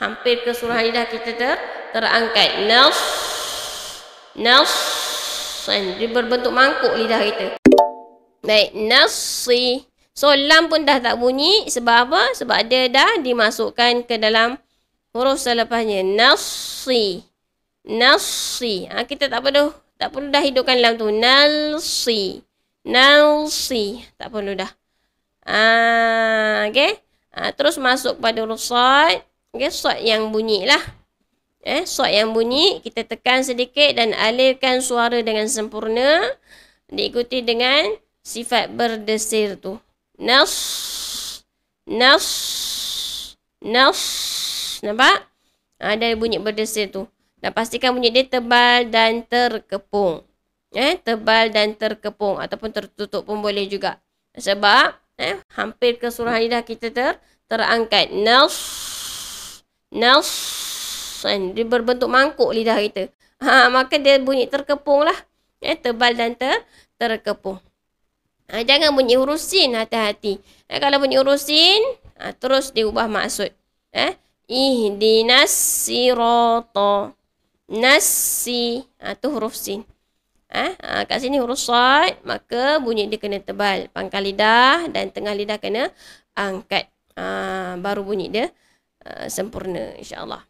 hampir keseluruhan lidah kita terangkat. Nas. Dia berbentuk mangkuk lidah kita. Baik, nasi. So, lam pun dah tak bunyi. Sebab apa? Sebab dia dah dimasukkan ke dalam huruf selepasnya. Nasi. Kita tak perlu dah hidupkan lam tu. Nasi. Tak perlu dah. Okay. Terus masuk pada huruf sad. Okay, sad yang bunyi lah. Sad yang bunyi. Kita tekan sedikit dan alirkan suara dengan sempurna. Diikuti dengan sifat berdesir tu. Nas. Nampak? Ada bunyi berdesir tu. Dan pastikan bunyi dia tebal dan terkepung. Tebal dan terkepung. Ataupun tertutup pun boleh juga. Sebab hampir keseluruhan lidah kita terangkat. Nas. Dia berbentuk mangkuk lidah kita. Maka dia bunyi terkepung lah. Tebal dan terkepung. Jangan bunyi huruf sin, hati-hati. Kalau bunyi huruf sin, terus diubah maksud. Ihdinas sirata. Nasi. Tu huruf sin. Kat sini huruf sad, maka bunyi dia kena tebal. Pangkal lidah dan tengah lidah kena angkat. Baru bunyi dia sempurna, insyaAllah.